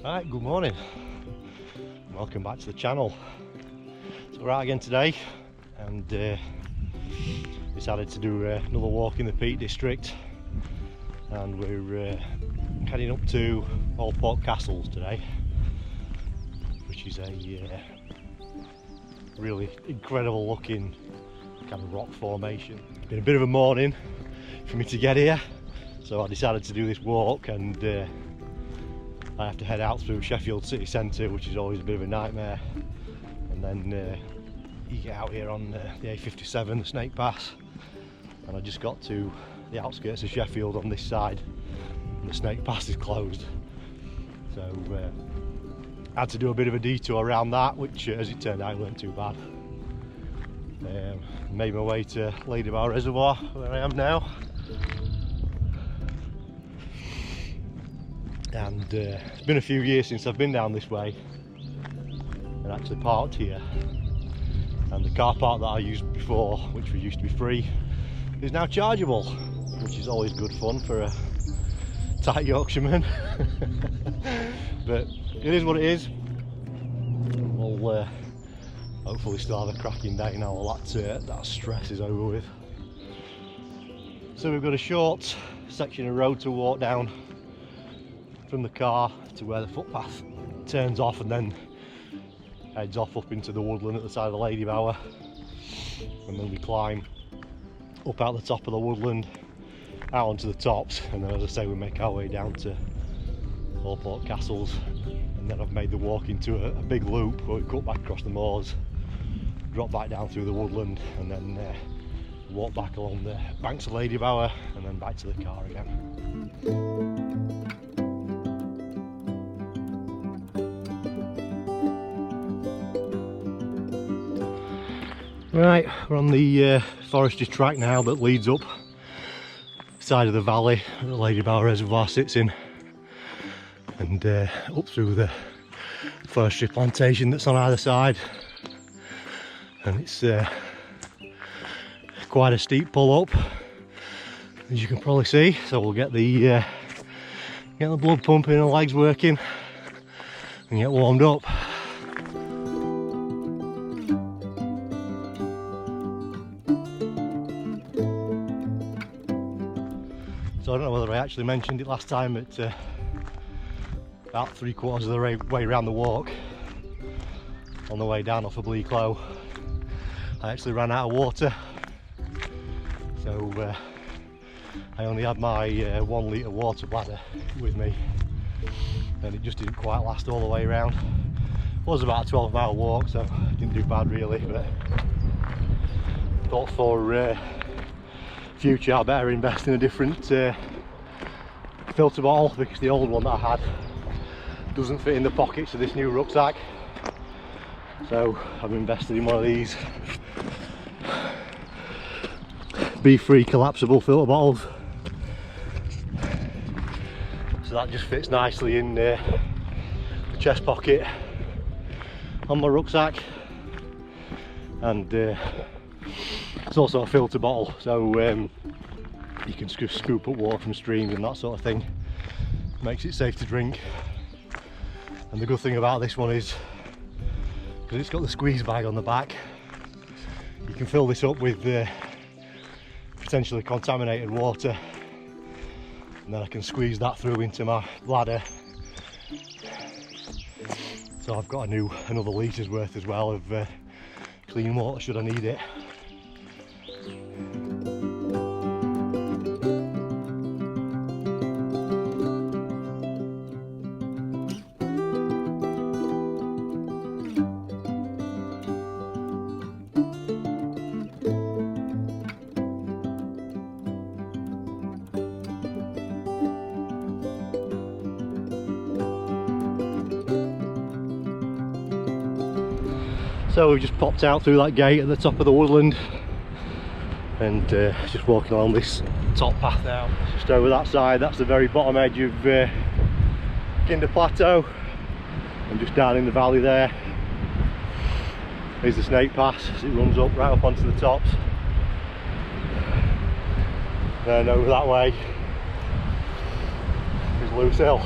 Right, good morning, welcome back to the channel. So we're out again today and decided to do another walk in the Peak District, and we're heading up to Alport Castles today, which is a really incredible looking kind of rock formation. It's been a bit of a morning for me to get here, so I decided to do this walk, and I have to head out through Sheffield city centre, which is always a bit of a nightmare, and then you get out here on the A57, the Snake Pass, and I just got to the outskirts of Sheffield on this side and the Snake Pass is closed, so I had to do a bit of a detour around that, which as it turned out weren't too bad. Made my way to Ladybower Reservoir, where I am now, and it's been a few years since I've been down this way and actually parked here, and the car park that I used before, which used to be free, is now chargeable, which is always good fun for a tight Yorkshireman. But it is what it is. We'll hopefully still have a cracking day now all that stress is over with. So we've got a short section of road to walk down from the car to where the footpath turns off and then heads off up into the woodland at the side of the Ladybower, and then we climb up out the top of the woodland out onto the tops, and then, as I say, we make our way down to Alport Castles, and then I've made the walk into a big loop where we cut back across the moors, drop back down through the woodland, and then walk back along the banks of Ladybower and then back to the car again. Right, we're on the forestry track now that leads up the side of the valley that the Ladybower Reservoir sits in, and up through the forestry plantation that's on either side, and it's quite a steep pull up, as you can probably see, so we'll get the blood pumping and the legs working and get warmed up. So I don't know whether I actually mentioned it last time, but about 3/4 of the way around the walk, on the way down off of Bleak Low, I actually ran out of water. So I only had my 1 litre water bladder with me, and it just didn't quite last all the way around. It was about a 12-mile walk, so it didn't do bad really, but thought for future I better invest in a different filter bottle, because the old one that I had doesn't fit in the pockets of this new rucksack. So I've invested in one of these Be-Free collapsible filter bottles. So that just fits nicely in the chest pocket on my rucksack, and it's also a filter bottle, so you can scoop up water from streams and that sort of thing. Makes it safe to drink. And the good thing about this one is, because it's got the squeeze bag on the back, you can fill this up with potentially contaminated water, and then I can squeeze that through into my bladder. So I've got another litre's worth as well of clean water should I need it. So we've just popped out through that gate at the top of the woodland, and just walking along this top path now. Just over that side, that's the very bottom edge of Kinder Plateau, and just down in the valley there is the Snake Pass as it runs up right up onto the tops. Then over that way is Loose Hill.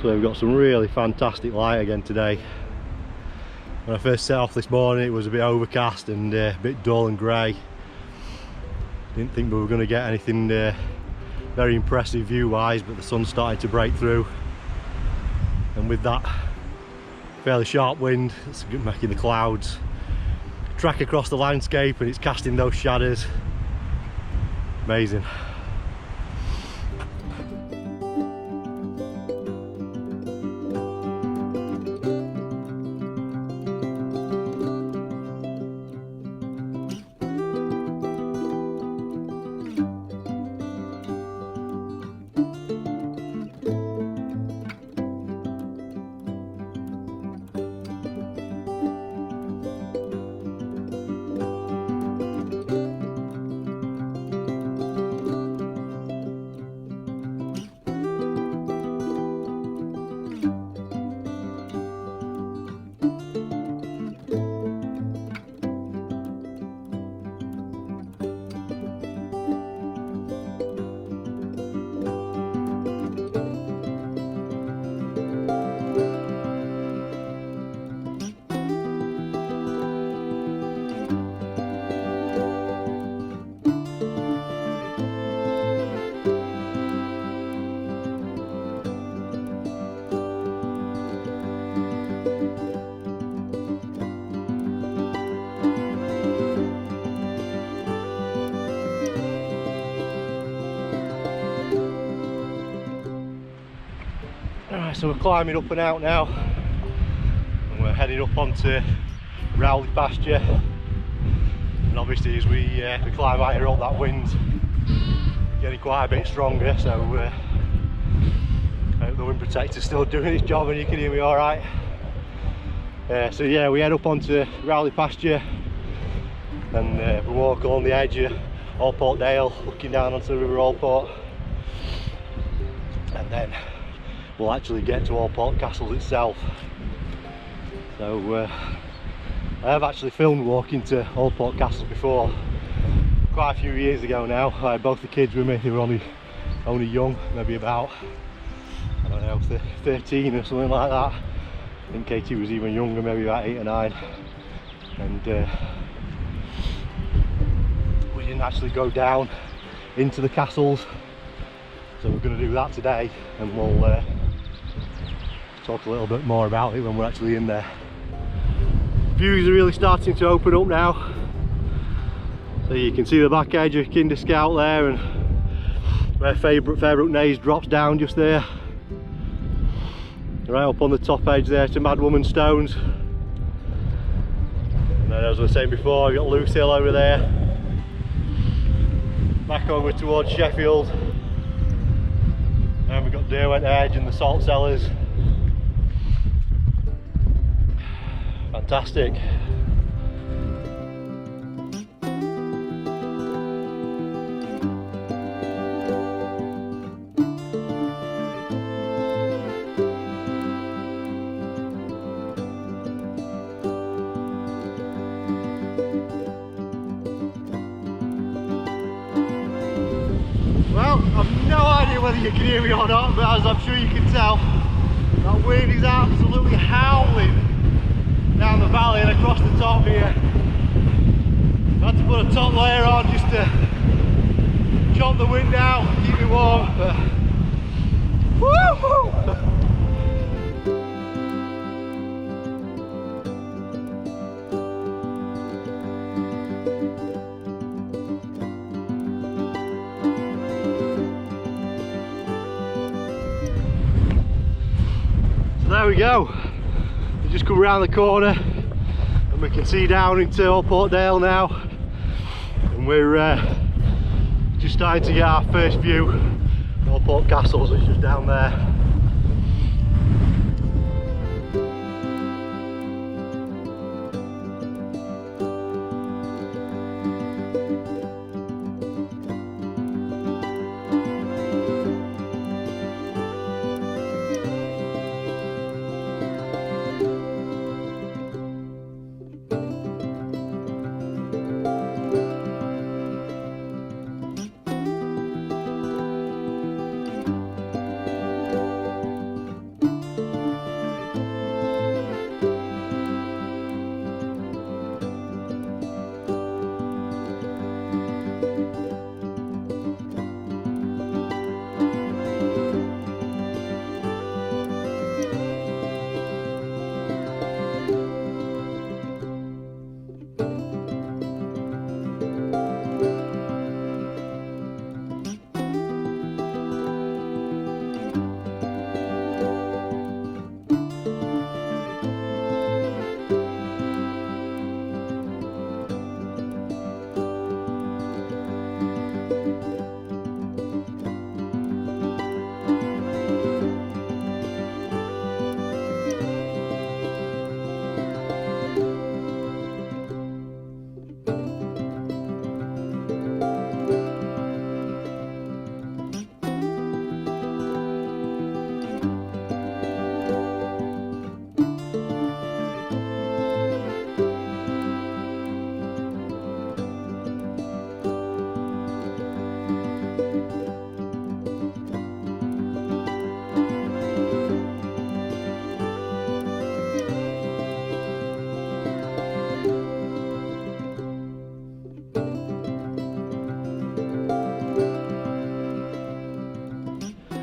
So we've got some really fantastic light again today. When I first set off this morning, it was a bit overcast and a bit dull and grey. Didn't think we were going to get anything very impressive view wise, but the sun started to break through, and with that fairly sharp wind, it's making the clouds track across the landscape, and it's casting those shadows. Amazing. So we're climbing up and out now, and we're heading up onto Rowley pasture. And obviously as we climb higher up, that wind's getting quite a bit stronger, so I hope the wind protector's still doing its job and you can hear me alright. So yeah, we head up onto Rowley pasture, and we walk along the edge of Alport Dale, looking down onto the River Alport, and then we'll actually get to Alport Castles itself. So I have actually filmed walking to Alport Castles before, quite a few years ago now. I had both the kids with me. They were only young, maybe about, I don't know, 13 or something like that. I think Katie was even younger, maybe about 8 or 9, and we didn't actually go down into the castles, so we're going to do that today, and we'll talk a little bit more about it when we're actually in there. Views are really starting to open up now, so you can see the back edge of Kinder Scout there, and where Fairbrook Naze drops down just there. Right up on the top edge there to Madwoman Stones. And then, as I was saying before, we've got Luce Hill over there. Back over towards Sheffield. And we've got Derwent Edge and the Salt Cellars. Fantastic. Well, I've no idea whether you can hear me or not, but as I'm sure you can tell, that wind is absolutely howling down the valley and across the top here. I had to put a top layer on just to chop the wind out, keep me warm. But woo-hoo! There we go. We just come around the corner and we can see down into Alport Dale now, and we're just starting to get our first view of Alport Castles, which is just down there.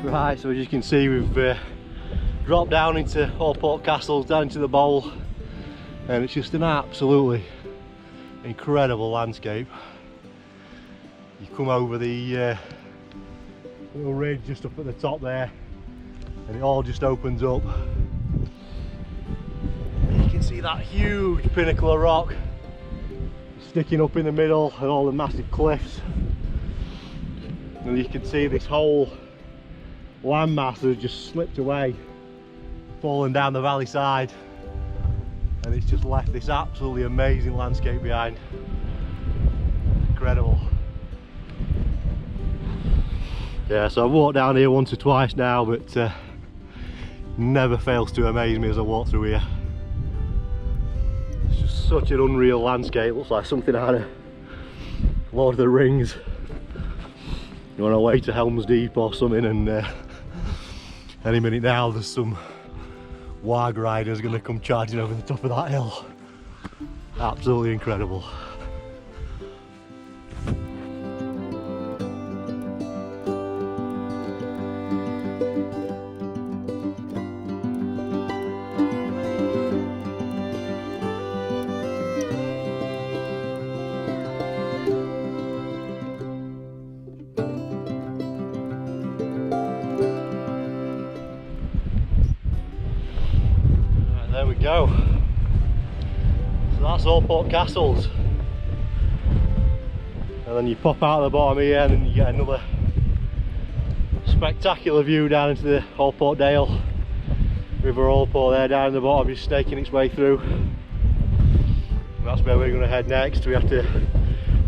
Right, so as you can see, we've dropped down into Alport Castles, down into the bowl, and it's just an absolutely incredible landscape. You come over the little ridge just up at the top there, and it all just opens up. And you can see that huge pinnacle of rock sticking up in the middle, and all the massive cliffs. And you can see this whole landmass has just slipped away, fallen down the valley side, and it's just left this absolutely amazing landscape behind. Incredible. Yeah, so I've walked down here once or twice now, but never fails to amaze me as I walk through here. It's just such an unreal landscape. It looks like something out of Lord of the Rings. You're on our way to Helm's Deep or something, and any minute now there's some wag rider's going to come charging over the top of that hill. Absolutely incredible. There we go. So that's Alport Castles. And then you pop out of the bottom here and then you get another spectacular view down into the Alport Dale. River Alport there down in the bottom, just snaking its way through. And that's where we're going to head next. We have to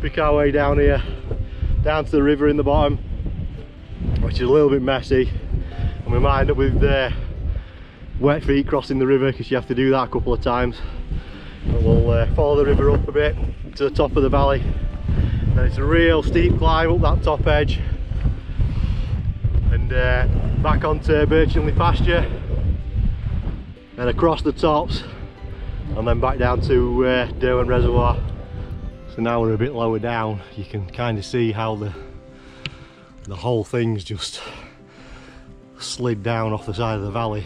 pick our way down here, down to the river in the bottom, which is a little bit messy. And we might end up with wet feet crossing the river because you have to do that a couple of times. But we'll follow the river up a bit to the top of the valley. Then it's a real steep climb up that top edge and back onto Birchinley pasture, then across the tops and then back down to Derwent Reservoir. So now we're a bit lower down, you can kind of see how the whole thing's just slid down off the side of the valley.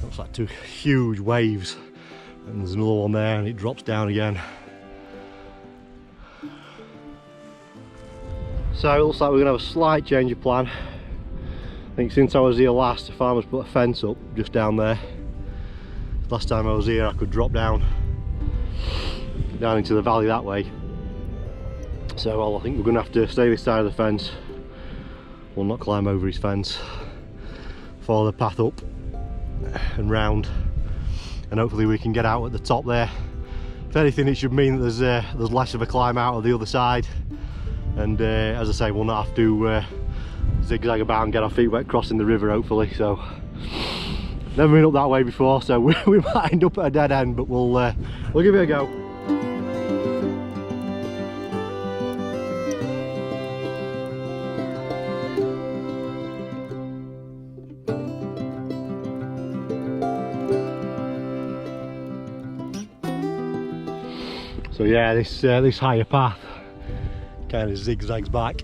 Looks like two huge waves, and there's another one there and it drops down again. So it looks like we're going to have a slight change of plan. I think since I was here last, the farmers put a fence up just down there. Last time I was here I could drop down into the valley that way. So well, I think we're going to have to stay this side of the fence. We'll not climb over his fence. Follow the path up and round, and hopefully we can get out at the top there. If anything, it should mean that there's less of a climb out of the other side, and as I say, we'll not have to zigzag about and get our feet wet crossing the river, hopefully. So never been up that way before, so we might end up at a dead end, but we'll give it a go. So yeah, this higher path kind of zigzags back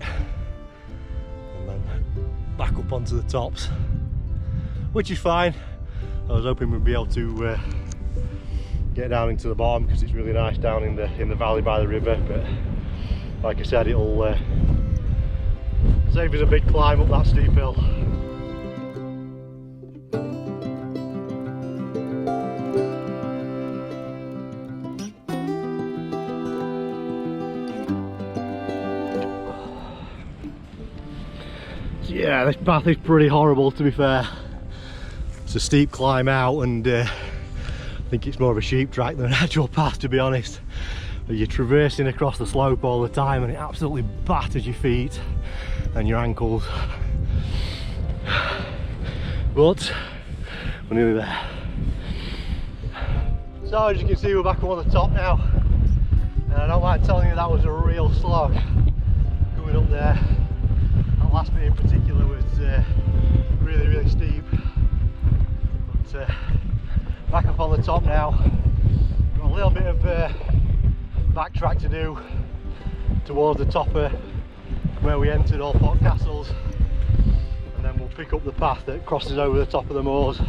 and then back up onto the tops, which is fine. I was hoping we'd be able to get down into the bottom because it's really nice down in the valley by the river, but like I said, it'll save us a big climb up that steep hill. Yeah, this path is pretty horrible, to be fair. It's a steep climb out, and I think it's more of a sheep track than an actual path, to be honest. But you're traversing across the slope all the time and it absolutely batters your feet and your ankles. But we're nearly there. So as you can see, we're back up on the top now, and I don't mind telling you that was a real slog coming up there. That last bit in particular was really steep, but back up on the top now. Got a little bit of backtrack to do towards the top of where we entered Alport Castles, and then we'll pick up the path that crosses over the top of the moors.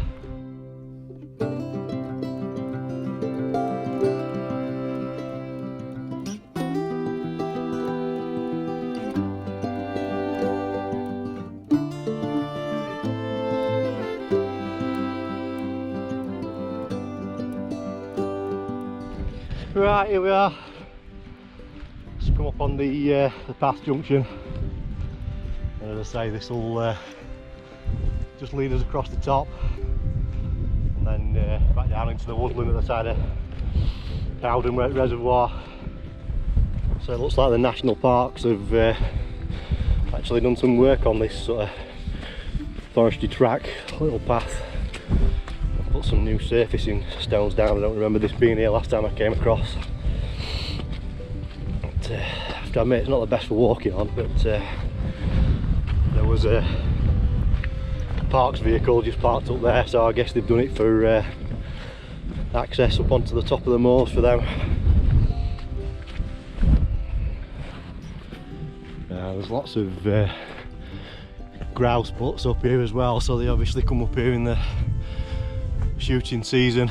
Right, here we are. Just come up on the path junction, and as I say, this will just lead us across the top and then back down into the woodland at the side of Cowden Reservoir. So it looks like the national parks have actually done some work on this sort of foresty track, little path. Put some new surfacing stones down. I don't remember this being here last time I came across. But, I have to admit, it's not the best for walking on, but there was a Park's vehicle just parked up there, so I guess they've done it for access up onto the top of the moors for them. There's lots of grouse butts up here as well, so they obviously come up here in the shooting season,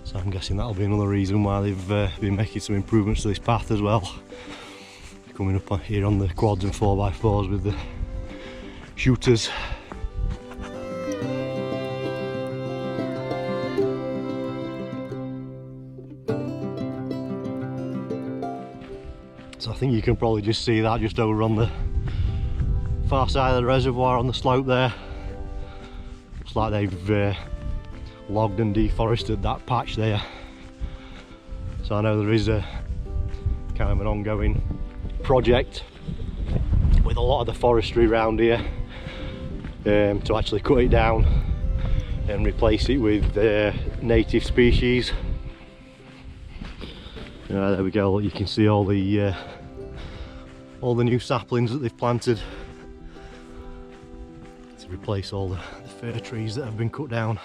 so I'm guessing that'll be another reason why they've been making some improvements to this path as well, coming up here on the quads and 4x4s with the shooters. So I think you can probably just see that just over on the far side of the reservoir on the slope there. Looks like they've logged and deforested that patch there. So I know there is a kind of an ongoing project with a lot of the forestry around here to actually cut it down and replace it with native species. There we go. You can see all the new saplings that they've planted to replace all the fir trees that have been cut down.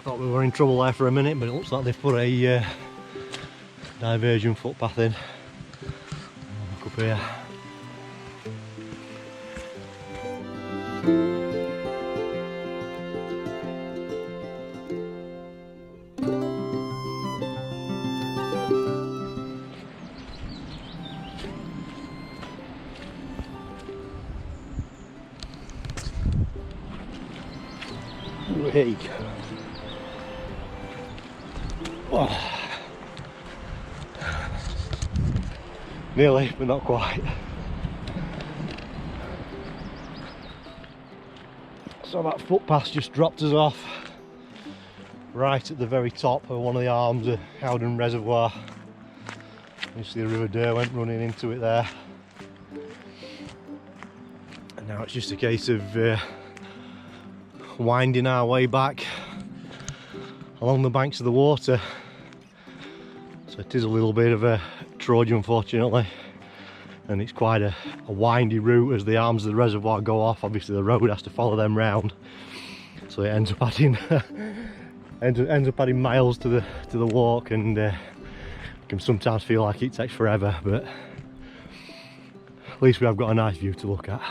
Thought we were in trouble there for a minute, but it looks like they've put a diversion footpath in. Look up here. Hey. Oh. Nearly, but not quite. So that footpath just dropped us off right at the very top of one of the arms of Howden Reservoir. You see the River Derwent running into it there. And now it's just a case of winding our way back along the banks of the water. So it is a little bit of a trudge, unfortunately, and it's quite a windy route as the arms of the reservoir go off. Obviously the road has to follow them round, so it ends up adding ends up adding miles to the walk, and it can sometimes feel like it takes forever, but at least we have got a nice view to look at.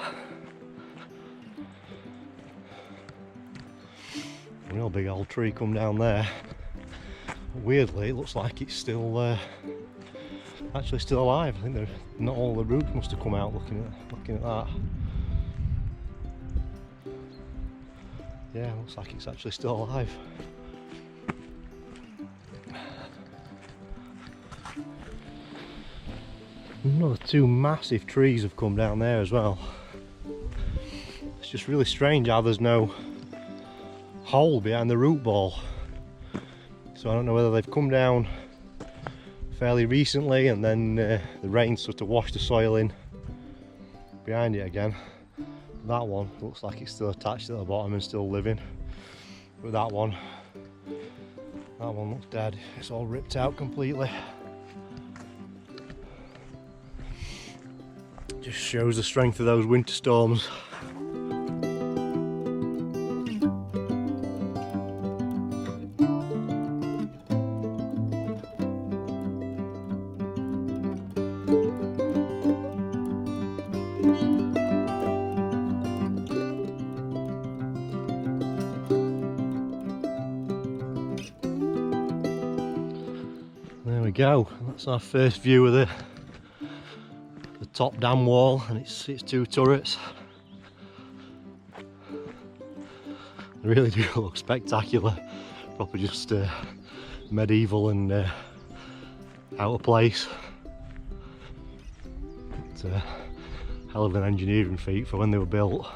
A real big old tree come down there. Weirdly, it looks like it's still actually still alive. I think not all the roots must have come out. Looking at that. Yeah, looks like it's actually still alive. Another two massive trees have come down there as well. It's just really strange how there's no hole behind the root ball. So I don't know whether they've come down fairly recently and then the rain sort of washed the soil in behind it again. That one looks like it's still attached at the bottom and still living, but that one looks dead. It's all ripped out completely. Just shows the strength of those winter storms. There we go. That's our first view of the top dam wall and its two turrets. They really do look spectacular. Probably just medieval and out of place. It's a hell of an engineering feat for when they were built.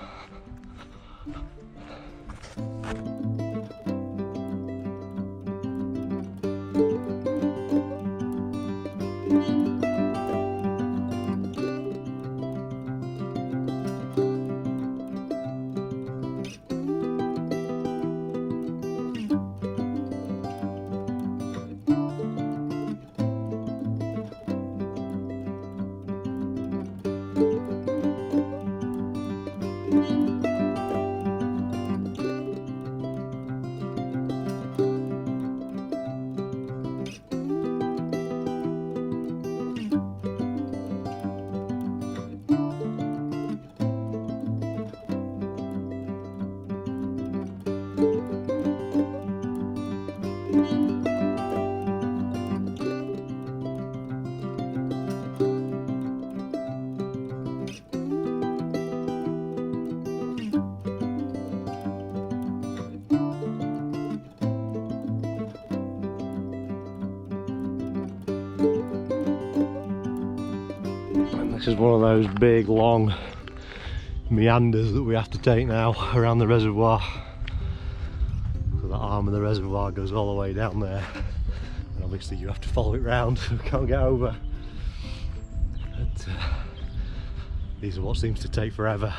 This is one of those big long meanders that we have to take now around the reservoir. So that arm of the reservoir goes all the way down there, and obviously you have to follow it round. We can't get over. But, these are what seems to take forever.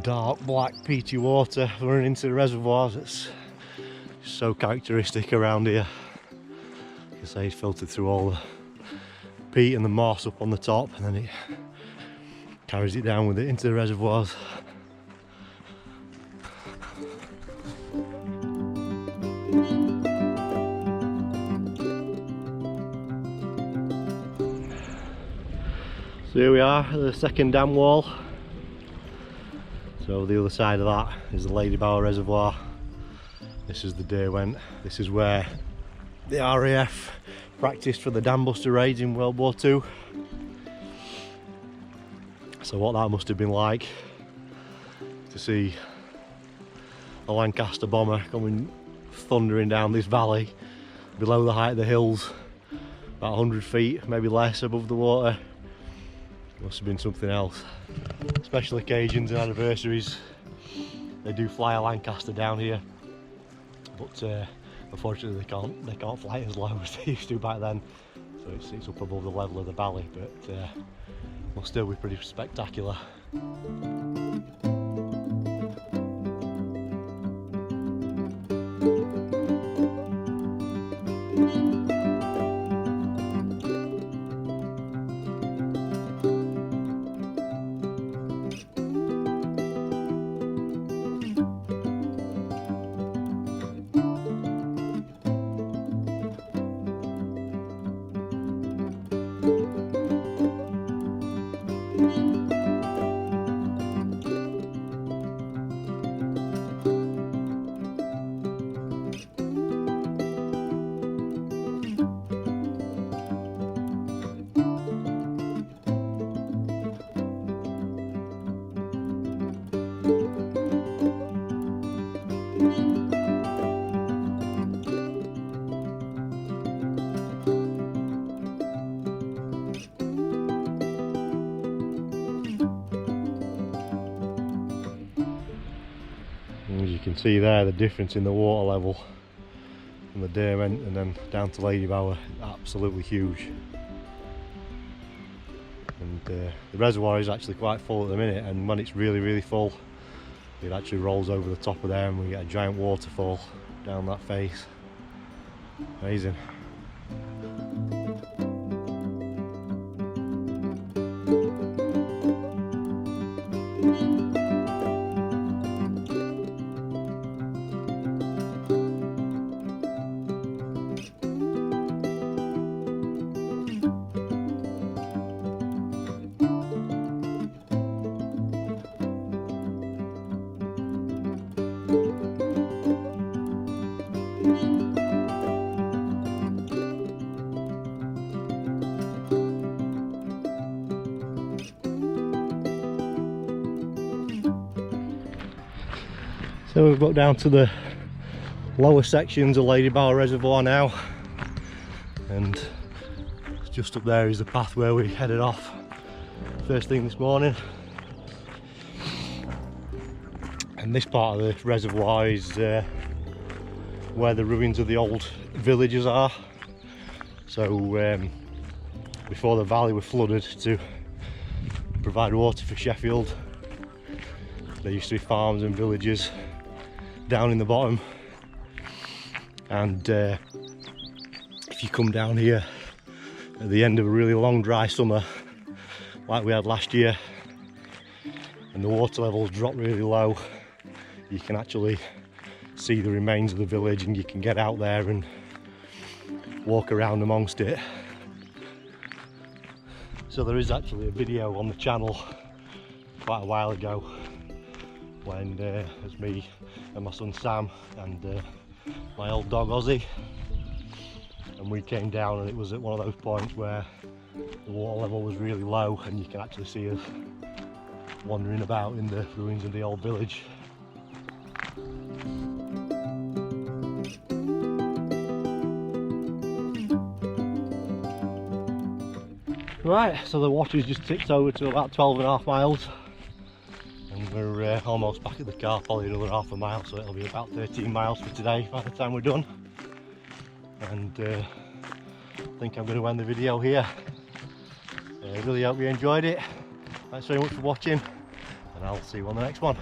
Dark black peaty water running into the reservoirs. It's so characteristic around here. Like I say, it's filtered through all the peat and the moss up on the top, and then it carries it down with it into the reservoirs. So here we are at the second dam wall. So the other side of that is the Lady Bower Reservoir. This is the Derwent. This is where the RAF practiced for the dam buster raids in World War II. So what that must have been like to see a Lancaster bomber coming thundering down this valley below the height of the hills, about 100 feet, maybe less, above the water. Must have been something else. Special occasions and anniversaries, they do fly a Lancaster down here, but unfortunately they can't fly it as low as they used to back then, so it's up above the level of the valley, but will still be pretty spectacular. As you can see there, the difference in the water level from the Derwent and then down to Lady Bower, absolutely huge. And the reservoir is actually quite full at the minute, and when it's really full, it actually rolls over the top of there and we get a giant waterfall down that face. Amazing. So we've got down to the lower sections of Lady Bower Reservoir now, and just up there is the path where we headed off first thing this morning. And this part of the reservoir is where the ruins of the old villages are. So before the valley was flooded to provide water for Sheffield, there used to be farms and villages down in the bottom. And if you come down here at the end of a really long dry summer like we had last year, and the water levels drop really low, you can actually see the remains of the village, and you can get out there and walk around amongst it. So there is actually a video on the channel quite a while ago when it was me and my son Sam and my old dog Ozzy, and we came down, and it was at one of those points where the water level was really low, and you can actually see us wandering about in the ruins of the old village. Right, so the water's just ticked over to about 12.5 miles, and we're almost back at the car, probably another half a mile, so it'll be about 13 miles for today by the time we're done. And I think I'm going to end the video here. I really hope you enjoyed it. Thanks very much for watching, and I'll see you on the next one.